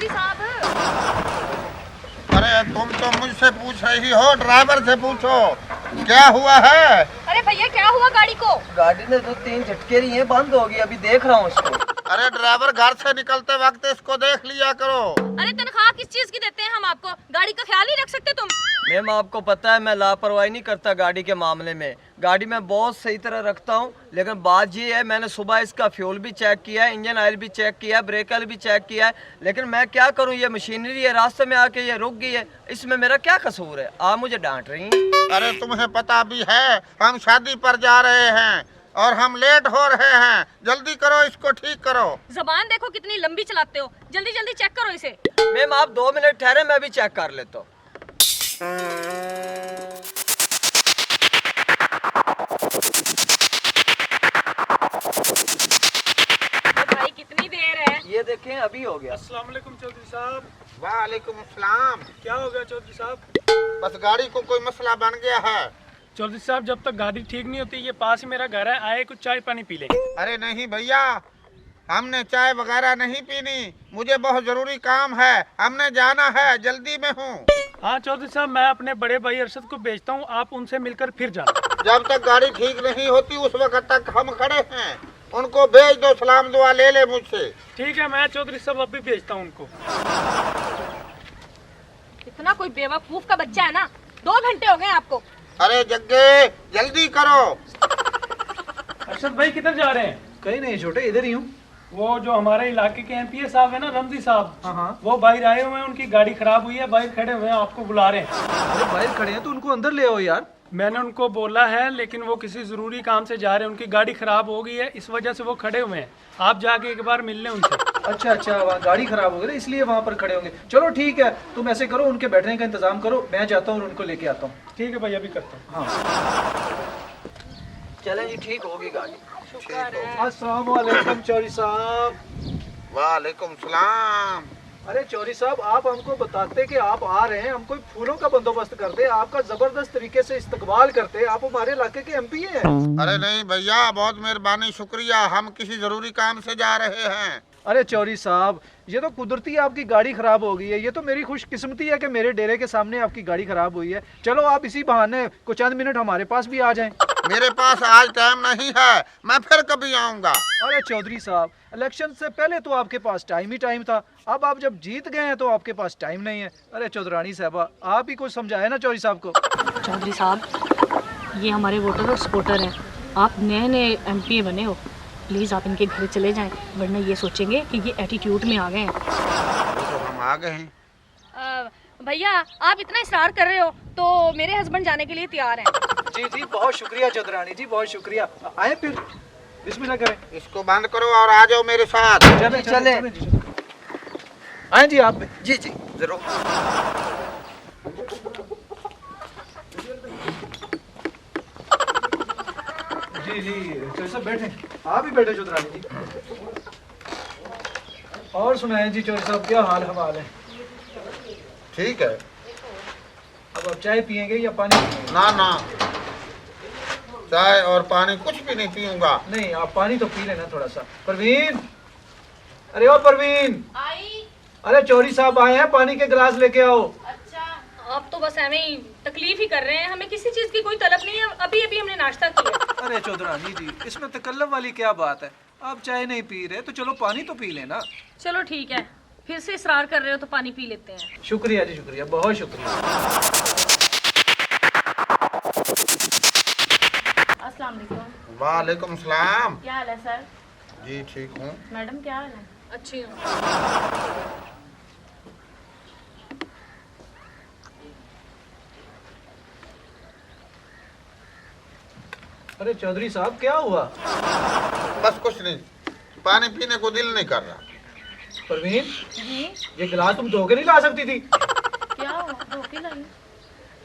चौधरी साहब। अरे तुम तो मुझसे पूछ रही हो, ड्राइवर से पूछो क्या हुआ है। अरे भैया क्या हुआ गाड़ी को? गाड़ी ने तो 3 झटके रही है, बंद होगी, अभी देख रहा हूँ इसको। अरे ड्राइवर, घर से निकलते वक्त इसको देख लिया करो। अरे तनख्वाह किस चीज की देते हैं हम आपको? गाड़ी का ख्याल नहीं रख सकते तुम? मैम आपको पता है मैं लापरवाही नहीं करता गाड़ी के मामले में। गाड़ी में बहुत सही तरह रखता हूँ, लेकिन बात ये है मैंने सुबह इसका फ्यूल भी चेक किया है, इंजन ऑयल भी चेक किया है, ब्रेक ऑयल भी चेक किया है, लेकिन मैं क्या करूँ, ये मशीनरी है, रास्ते में आके ये रुक गई है, इसमें मेरा क्या कसूर है? आप मुझे डांट रही हैं। अरे तुम्हें पता भी है हम शादी पर जा रहे हैं और हम लेट हो रहे हैं, जल्दी करो, इसको ठीक करो। जबान देखो कितनी लंबी चलाते हो, जल्दी जल्दी चेक करो इसे। मैम आप 2 मिनट ठहरे, मैं भी चेक कर लेता हूँ। भाई कितनी देर है? ये देखें अभी हो गया। अस्सलाम वालेकुम चौधरी साहब। वालेकुम अस्सलाम। क्या हो गया चौधरी साहब? बस गाड़ी को कोई मसला बन गया है। चौधरी साहब जब तक गाड़ी ठीक नहीं होती, ये पास ही मेरा घर है, आए कुछ चाय पानी पी लेंगे। अरे नहीं भैया, हमने चाय वगैरह नहीं पीनी, मुझे बहुत जरूरी काम है, हमने जाना है, जल्दी में हूँ। हाँ चौधरी साहब, मैं अपने बड़े भाई अरशद को भेजता हूँ, आप उनसे मिलकर फिर जाना। जब तक गाड़ी ठीक नहीं होती उस वक्त तक हम खड़े हैं, उनको भेज दो, सलाम दुआ ले ले मुझसे। ठीक है, मैं चौधरी साहब अभी भेजता हूँ उनको। इतना कोई बेवकूफ का बच्चा है ना। 2 घंटे हो गए आपको। अरे जग्गे जल्दी करो। अरशद भाई किधर जा रहे हैं? कहीं नहीं छोटे, इधर ही हूँ। वो जो हमारे इलाके के एमपीए साहब है ना, रमजी साहब, हाँ। वो बाहर आए हुए हैं, उनकी गाड़ी खराब हुई है, बाहर खड़े हुए हैं, आपको बुला रहे हैं। अरे बाहर खड़े हैं तो उनको अंदर ले आओ यार। मैंने उनको बोला है, लेकिन वो किसी जरूरी काम से जा रहे हैं, उनकी गाड़ी खराब हो गई है, इस वजह से वो खड़े हुए हैं। आप जाके एक बार मिल लें उनसे। अच्छा, वहाँ गाड़ी खराब हो गई ना, इसलिए वहाँ पर खड़े होंगे। चलो ठीक है, तुम ऐसे करो, उनके बैठने का इंतजाम करो, मैं जाता हूँ और उनको लेके आता हूँ। ठीक है भाई, अभी करता हूँ। हाँ चलें जी, ठीक होगी गाड़ी। अस्सलाम वालेकुम चौधरी साहब। वालेकुम सलाम। अरे चौधरी साहब, आप हमको बताते कि आप आ रहे हैं, हम कोई फूलों का बंदोबस्त करते, आपका जबरदस्त तरीके से इस्तकबाल करते। आप हमारे इलाके के एमपी हैं। अरे नहीं भैया, बहुत मेहरबानी, शुक्रिया, हम किसी जरूरी काम से जा रहे हैं। अरे चौधरी साहब, ये तो कुदरती आपकी गाड़ी खराब हो गई है, ये तो मेरी खुशकिस्मती है कि मेरे डेरे के सामने आपकी गाड़ी खराब हुई है। चलो आप इसी बहाने कुछ चंद मिनट हमारे पास भी आ जाएं। मेरे पास आज टाइम नहीं है, मैं फिर कभी आऊँगा। अरे चौधरी साहब, इलेक्शन से पहले तो आपके पास टाइम ही टाइम था, अब आप जब जीत गए हैं तो आपके पास टाइम नहीं है। अरे चौधरानी साहबा, आप ही कुछ समझाए ना चौधरी साहब को। चौधरी साहब, ये हमारे वोटर और सपोर्टर हैं, आप नए नए एमपी बने हो, प्लीज़ आप इनके घर चले जाएं, वरना ये सोचेंगे कि ये एटीट्यूड में आ गए हैं। तो हम आ गए हैं। भैया आप इतना इसरार कर रहे हो तो मेरे हस्बैंड जाने के लिए तैयार हैं। जी बहुत शुक्रिया चौधरानी जी, बहुत शुक्रिया। आए फिर, बिस्मिल्लाह करें। इसको बंद करो और आ जाओ मेरे साथ। चले आए जी आप भी। जी जरूर। जी चौधरी साहब बैठे, आप ही बैठे चौधरानी जी। और सुनाए जी चौधरी साहब, क्या हाल हवाल है? ठीक है। अब आप चाय पियेंगे या पानी पियेंगे? ना, चाय और पानी कुछ भी नहीं पीऊंगा। नहीं, आप पानी तो पी लेना थोड़ा सा। परवीन, अरे ओ परवीन। आई। अरे चौधरी साहब आए हैं, पानी के गिलास लेके आओ। अच्छा, आप तो बस हमें ही तकलीफ ही कर रहे हैं, हमें किसी चीज़ की कोई तलब नहीं है, अभी अभी हमने नाश्ता किया। अरे चौधरानी जी, इसमें तकल्लुफ़ वाली क्या बात है? आप चाय नहीं पी रहे तो चलो पानी तो पी लेना। चलो ठीक है, फिर से इसरार कर रहे हो तो पानी पी लेते हैं। शुक्रिया जी, शुक्रिया, बहुत शुक्रिया। अस्सलाम वालेकुम। वालेकुम सलाम। क्या हाल है सर? जी ठीक हूँ। मैडम क्या हाल है? अच्छी हूँ। अरे चौधरी साहब क्या हुआ? बस कुछ नहीं, पानी पीने को दिल नहीं कर रहा। परवीन, जी ये गिलास तुम धो के नहीं ला सकती थी? क्या हुआ? धोखे लाई?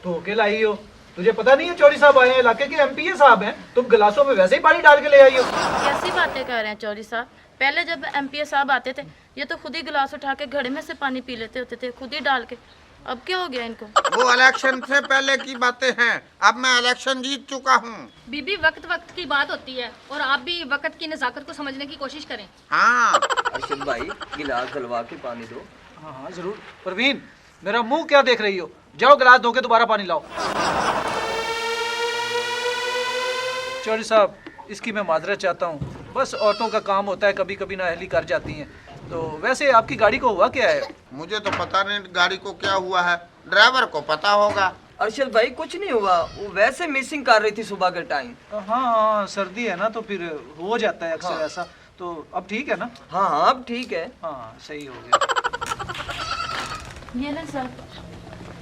धो के लाई हो? तुझे पता नहीं है चौधरी साहब आए हैं, इलाके के एमपीए साहब हैं, तुम गिलासों में वैसे ही पानी डाल के ले आई हो। कैसी बातें कर रहे हैं चौधरी साहब? पहले जब एमपीए साहब आते थे, ये तो खुद ही गिलास उठा के घड़े में से पानी पी लेते होते थे, खुद ही डाल के। अब क्या हो गया इनको? वो इलेक्शन से पहले की बातें हैं, अब मैं इलेक्शन जीत चुका हूँ। बीबी, वक्त वक्त की बात होती है और आप भी वक्त की नज़ाकत को समझने की कोशिश करें। हाँ। अरशद भाई गिलास गलवा के पानी दो। हाँ हाँ जरूर। परवीन, मेरा मुंह क्या देख रही हो? जाओ गिलास धो के दोबारा पानी लाओ। चौधरी साहब, इसकी मैं माजरत चाहता हूँ। बस औरतों का काम होता है, कभी कभी नाअहली कर जाती हैं। तो वैसे आपकी गाड़ी को हुआ क्या है? मुझे तो पता नहीं गाड़ी को क्या हुआ है, ड्राइवर को पता होगा। अरशद भाई कुछ नहीं हुआ, वो वैसे मिसिंग कर रही थी सुबह के टाइम। हाँ हाँ, सर्दी है ना तो फिर हो जाता है अक्सर ऐसा। तो अब ठीक है ना? हाँ हाँ अब ठीक है। हाँ सही हो गया। ये लें सर।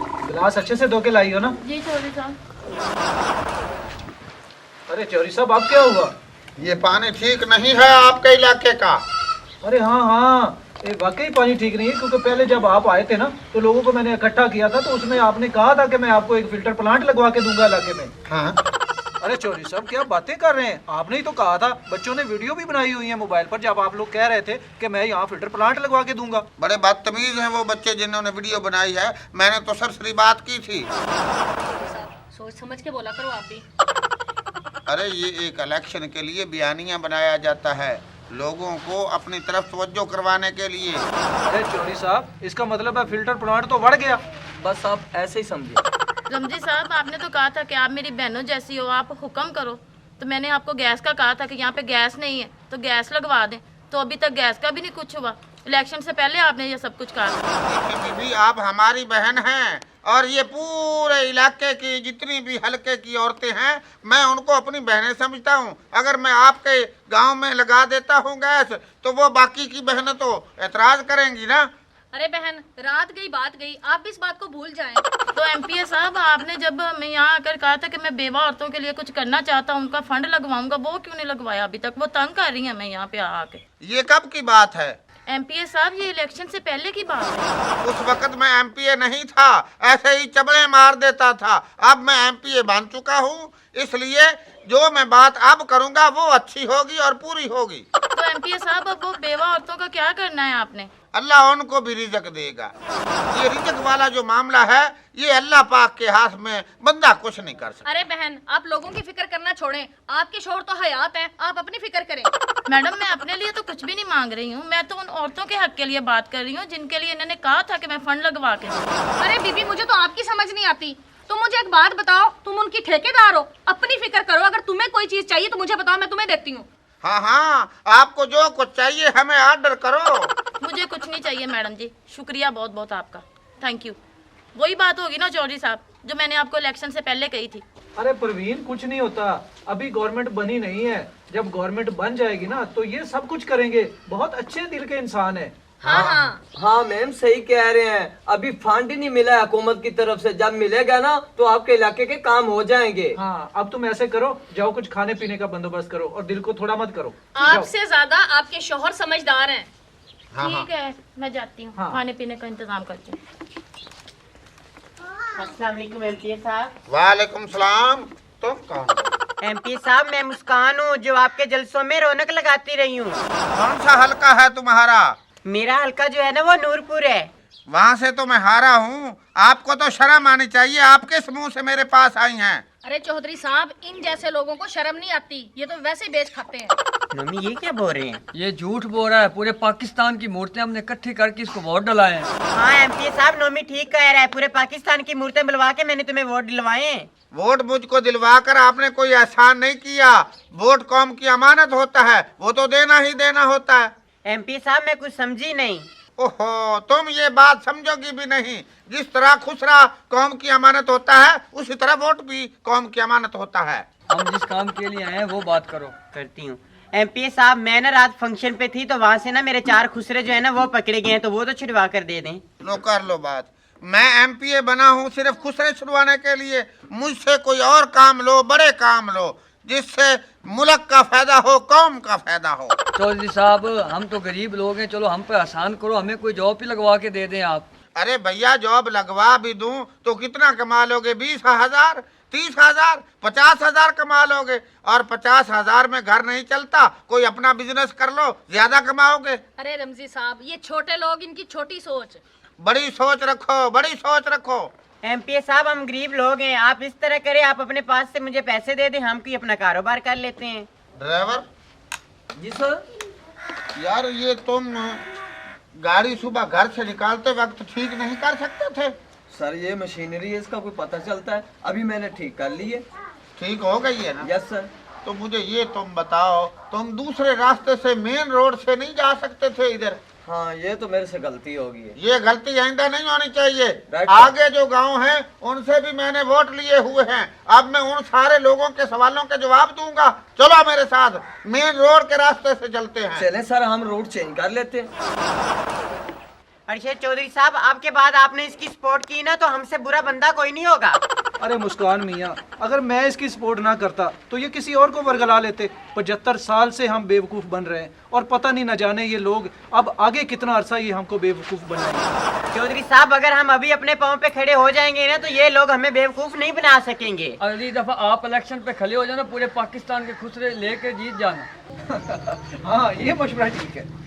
गिलास अच्छे से धो के लाई हो ना? जी चौधरी साहब। अरे चौधरी साहब, आप क्या हुआ? ये पानी ठीक नहीं है आपके इलाके का। अरे हाँ हाँ, ये वाकई पानी ठीक नहीं है, क्योंकि पहले जब आप आए थे ना तो लोगों को मैंने इकट्ठा किया था, तो उसमें आपने कहा था कि मैं आपको एक फिल्टर प्लांट लगवा के दूंगा इलाके में। हाँ? अरे चौधरी साहब, क्या बातें कर रहे हैं? आपने ही तो कहा था। बच्चों ने वीडियो भी बनाई हुई है मोबाइल पर, जब आप लोग कह रहे थे कि मैं यहाँ फिल्टर प्लांट लगवा के दूंगा। बड़े बदतमीज हैं वो बच्चे जिन्होंने वीडियो बनाई है। मैंने तो सरसरी बात की थी। सोच समझ के बोला करो आप भी। अरे ये एक इलेक्शन के लिए बयानिया बनाया जाता है, लोगों को अपनी तरफ तवज्जो करवाने के लिए। अरे चौधरी साहब, इसका मतलब है फिल्टर प्लांट तो बढ़ गया। बस आप ऐसे ही समझिए। रमजी साहब, आपने तो कहा था कि आप मेरी बहनों जैसी हो, आप हुक्म करो। तो मैंने आपको गैस का कहा था कि यहाँ पे गैस नहीं है तो गैस लगवा दें, तो अभी तक गैस का भी नहीं कुछ हुआ। इलेक्शन से पहले आपने ये सब कुछ कहा। देखिए बीबी, आप हमारी बहन हैं और ये पूरे इलाके की जितनी भी हलके की औरतें हैं, मैं उनको अपनी बहनें समझता हूँ। अगर मैं आपके गांव में लगा देता हूँ गैस, तो वो बाकी की बहनें तो एतराज करेंगी ना। अरे बहन, रात गई बात गई, आप भी इस बात को भूल जाएं। तो एमपीए साहब, आपने जब मैं यहाँ आकर कहा था कि मैं बेवा औरतों के लिए कुछ करना चाहता हूँ, उनका फंड लगवाऊंगा, वो क्यों नहीं लगवाया अभी तक? वो तंग कर रही है मैं यहाँ पे आके। ये कब की बात है? एमपीए साहब, ये इलेक्शन से पहले की बात है। उस वक्त मैं एमपीए नहीं था, ऐसे ही चबड़े मार देता था। अब मैं एमपीए बन चुका हूँ, इसलिए जो मैं बात अब करूँगा वो अच्छी होगी और पूरी होगी। तो एमपीए साहब, अब वो बेवा औरतों का क्या करना है आपने? अल्लाह उनको भी रिजक देगा। ये रिजक वाला जो मामला है, ये अल्लाह पाक के हाथ में, बंदा कुछ नहीं कर सकता। अरे बहन, आप लोगों की फिक्र करना छोड़ें, आपके शोहर तो हयात हैं, आप अपनी फिक्र करें। मैडम, मैं अपने लिए तो कुछ भी नहीं मांग रही हूँ, मैं तो उन औरतों के हक के लिए बात कर रही हूँ जिनके लिए इन्होंने कहा था कि मैं फंड लगवा के दूँ। अरे बीबी, मुझे तो आपकी समझ नहीं आती। तुम मुझे एक बात बताओ, तुम उनकी ठेकेदार हो, अपनी फिक्र करो। अगर तुम्हें कोई चीज चाहिए तो मुझे बताओ, मैं तुम्हें देती हूँ। हाँ हाँ, आपको जो कुछ चाहिए हमें ऑर्डर करो। मुझे कुछ नहीं चाहिए मैडम जी, शुक्रिया बहुत बहुत आपका, थैंक यू। वही बात होगी ना चौधरी साहब, जो मैंने आपको इलेक्शन से पहले कही थी। अरे परवीन, कुछ नहीं होता, अभी गवर्नमेंट बनी नहीं है। जब गवर्नमेंट बन जाएगी ना तो ये सब कुछ करेंगे। बहुत अच्छे दिल के इंसान है। हाँ मैम सही कह रहे हैं, अभी फंड ही नहीं मिला है हुकूमत की तरफ से, जब मिलेगा ना तो आपके इलाके के काम हो जाएंगे। हाँ, अब तुम ऐसे करो, जाओ कुछ खाने पीने का बंदोबस्त करो और दिल को थोड़ा मत करो। आपसे ज्यादा आपके शोहर समझदार हैं। हाँ हाँ। ठीक है, मैं जाती हूँ, हाँ। खाने पीने का इंतजाम करती हूँ। अस्सलाम वालेकुम एमपी साहब। वालेकुम सलाम। तुम कौन? एमपी साहब, मैं मुस्कान हूँ, जो आपके जलसों में रौनक लगाती रही हूँ। कौन सा हलका है तुम्हारा? मेरा हल्का जो है ना वो नूरपुर है। वहाँ से तो मैं हारा हूँ। आपको तो शर्म आनी चाहिए, आपके समूह से मेरे पास आई हैं। अरे चौधरी साहब, इन जैसे लोगों को शर्म नहीं आती, ये तो वैसे ही बेच खाते हैं। मम्मी ये क्या बोल रहे हैं? ये झूठ बोल रहा है, पूरे पाकिस्तान की मूर्तियां हमने इकट्ठी करके इसको वोट डलाए हैं। हाँ एमपी साहब, नोमी ठीक कह रहा है, पूरे पाकिस्तान की मूर्तें बुलवा के मैंने तुम्हें वोट दिलवाए हैं। वोट मुझको दिलवा कर आपने कोई एहसान नहीं किया। वोट कौम की अमानत होता है, वो तो देना ही देना होता है। एमपी साहब, मैं कुछ समझी नहीं। ओहो, तुम ये बात समझोगी भी नहीं। जिस तरह खुसरा कौम की अमानत होता है, उसी तरह वोट भी कौम की अमानत होता है। हम जिस काम के लिए आए हैं वो बात करो। करती हूँ। एमपी साहब, मैं ना रात फंक्शन पे थी तो वहाँ से ना मेरे 4 खुसरे जो है ना वो पकड़े गए हैं, तो वो तो छुड़वा कर दे दें। लो कर लो बात। मैं एमपीए बना हूँ सिर्फ खुसरे छुड़वाने के लिए। मुझसे कोई और काम लो, बड़े काम लो, जिससे मुल्क का फायदा हो, कौम का फायदा हो। चौधरी साहब, हम तो गरीब लोग हैं, चलो हम पे आसान करो, हमें कोई जॉब ही लगवा के दे दें आप। अरे भैया, जॉब लगवा भी दूं तो कितना कमा लोगे? 20,000, 30,000, 50,000 कमा लोगे। और 50,000 में घर नहीं चलता, कोई अपना बिजनेस कर लो, ज्यादा कमाओगे। अरे रमजी साहब, ये छोटे लोग, इनकी छोटी सोच। बड़ी सोच रखो, बड़ी सोच रखो। एमपी साहब, हम गरीब लोग हैं, आप इस तरह करें, आप अपने पास से मुझे पैसे दे दें, हम कोई अपना कारोबार कर लेते हैं। ड्राइवर जी सर। यार, ये तुम गाड़ी सुबह घर से निकालते वक्त ठीक नहीं कर सकते थे? सर ये मशीनरी है, इसका कोई पता चलता है? अभी मैंने ठीक कर ली है। ठीक हो गई है ना? Yes sir. तो मुझे ये तुम बताओ, तुम दूसरे रास्ते से मेन रोड से नहीं जा सकते थे इधर? हाँ ये तो मेरे से गलती हो गई है। ये गलती आइंदा नहीं होनी चाहिए। राइट। आगे जो गांव हैं उनसे भी मैंने वोट लिए हुए हैं, अब मैं उन सारे लोगों के सवालों के जवाब दूंगा। चलो मेरे साथ, मेन रोड के रास्ते से चलते हैं। चलें सर, हम रूट चेंज कर लेते हैं। अरशद चौधरी साहब, आपके बाद आपने इसकी सपोर्ट की ना, तो हमसे बुरा बंदा कोई नहीं होगा। अरे मुस्कान मियाँ, अगर मैं इसकी सपोर्ट ना करता तो ये किसी और को वर्गला लेते। 75 साल से हम बेवकूफ़ बन रहे हैं और पता नहीं न जाने ये लोग अब आगे कितना अरसा ये हमको बेवकूफ़ बनाएंगे। चौधरी साहब, अगर हम अभी अपने पाँव पे खड़े हो जाएंगे ना, तो ये लोग हमें बेवकूफ़ नहीं बना सकेंगे। अगली दफा आप इलेक्शन पे खड़े हो जाना, पूरे पाकिस्तान के खुसरे लेके जीत जाना। हाँ, ये मशवरा ठीक है।